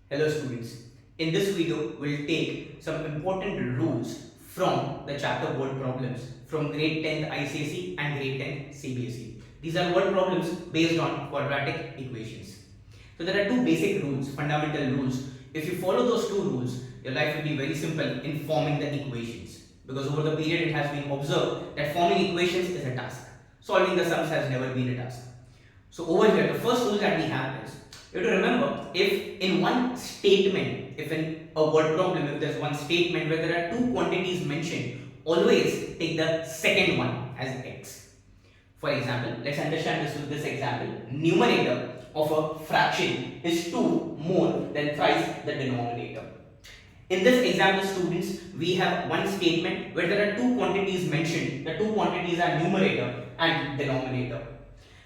Hello students, in this video we'll take some important rules from the chapter word problems from grade 10th ICSE and grade 10th CBSE. These are word problems based on quadratic equations. So there are two basic rules, fundamental rules. If you follow those two rules, your life will be very simple in forming the equations, because over the period it has been observed that forming equations is a task. Solving the sums has never been a task. So over here, the first rule that we have is, you have to remember, if in one statement, if in a word problem, if there's one statement where there are two quantities mentioned, always take the second one as x. For example, let's understand this with this example. Numerator of a fraction is 2 more than thrice the denominator. In this example, students, we have one statement where there are two quantities mentioned. The two quantities are numerator and denominator.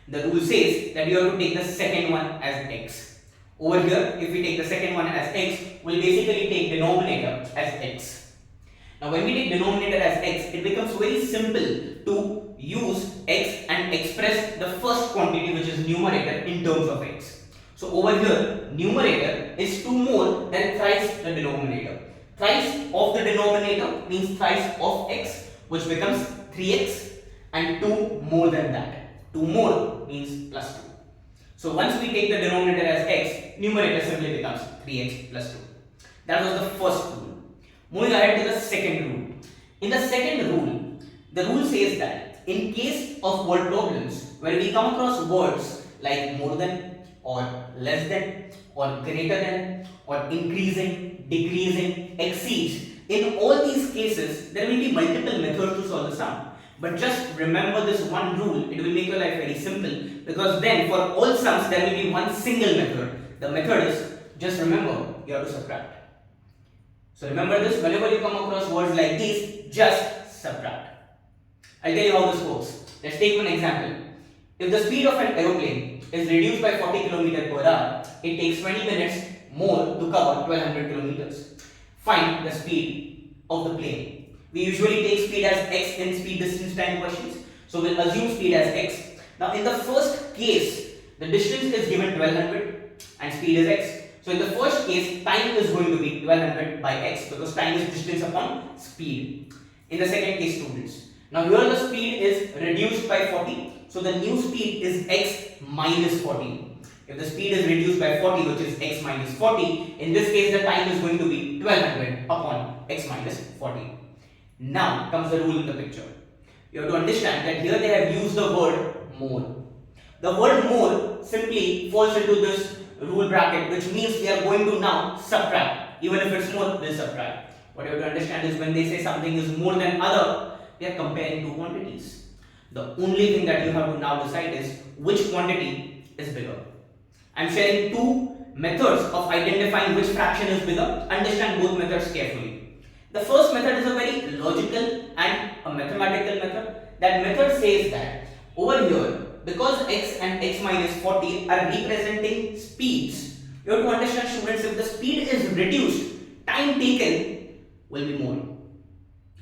The rule says that you have to take the second one as x. Over here, if we take the second one as x, we'll basically take denominator as x. Now when we take denominator as x, it becomes very simple to use x and express the first quantity, which is numerator, in terms of x. So over here, numerator is 2 more than thrice the denominator. Thrice of the denominator means thrice of x, which becomes 3x, and 2 more than that. 2 more means plus 2. So once we take the denominator as x, numerator simply becomes 3x plus 2. That was the first rule. Moving ahead to the second rule. In the second rule, the rule says that in case of word problems where we come across words like more than, or less than, or greater than, or increasing, decreasing, exceeds, in all these cases there will be multiple methods to solve the sum. But just remember this one rule, it will make your life very simple, because then for all sums there will be one single method. The method is, just remember, you have to subtract. So remember this, whenever you come across words like these, just subtract. I'll tell you how this works. Let's take one example. If the speed of an aeroplane is reduced by 40 km per hour, it takes 20 minutes more to cover 1200 kilometers. Find the speed of the plane. We usually take speed as x in speed distance time questions. So we'll assume speed as x. Now in the first case, the distance is given 1200 and speed is x. So in the first case, time is going to be 1200 by x, because time is distance upon speed. In the second case, students, now here the speed is reduced by 40. So the new speed is x minus 40. If the speed is reduced by 40, which is x minus 40, in this case the time is going to be 1200 upon x minus 40. Now comes the rule in the picture. You have to understand that here they have used the word more. The word more simply falls into this rule bracket, which means we are going to now subtract. Even if it's more, we'll subtract. What you have to understand is when they say something is more than other, they are comparing two quantities. The only thing that you have to now decide is which quantity is bigger. I'm sharing two methods of identifying which fraction is bigger. Understand both methods carefully. The first method is a very logical and a mathematical method. That method says that over here, because x and x minus 40 are representing speeds, you have to understand, students, if the speed is reduced, time taken will be more.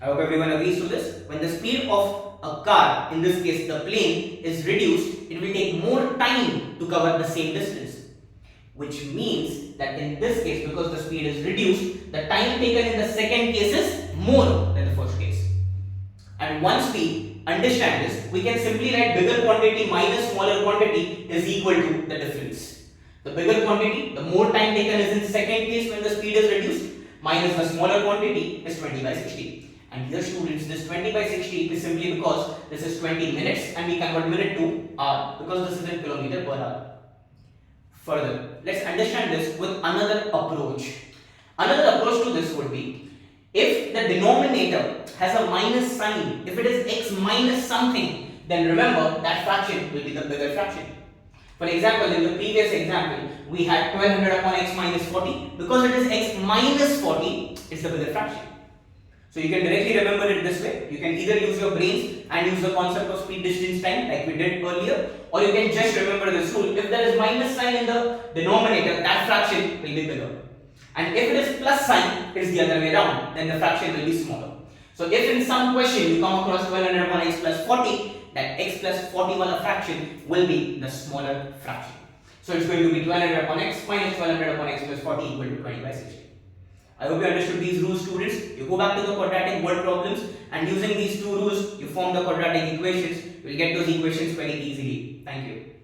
I hope everyone agrees to this. When the speed of a car, in this case the plane, is reduced, it will take more time to cover the same distance. Which means that in this case, because the speed is reduced, the time taken in the second case is more than the first case. And once we understand this, we can simply write bigger quantity minus smaller quantity is equal to the difference. The bigger quantity, the more time taken is in the second case when the speed is reduced, minus the smaller quantity is 20 by 60. And here, students, this 20 by 60 is simply because this is 20 minutes and we convert minute to hour, because this is in kilometer per hour. Further, let's understand this with another approach. Another approach to this would be, if the denominator has a minus sign, if it is x minus something, then remember that fraction will be the bigger fraction. For example, in the previous example, we had 1200 upon x minus 40. Because it is x minus 40, it's the bigger fraction. So you can directly remember it this way. You can either use your brains and use the concept of speed distance time like we did earlier, or you can just remember this rule. If there is minus sign in the denominator, that fraction will be bigger. And if it is plus sign, it is the other way around, then the fraction will be smaller. So if in some question you come across 1200 upon x plus 40, that x plus 40 wala fraction will be the smaller fraction. So it's going to be 1200 upon x minus 1200 upon x plus 40 equal to 20 by 60. I hope you understood these rules, students. You go back to the quadratic word problems and using these two rules, you form the quadratic equations. You will get those equations very easily. Thank you.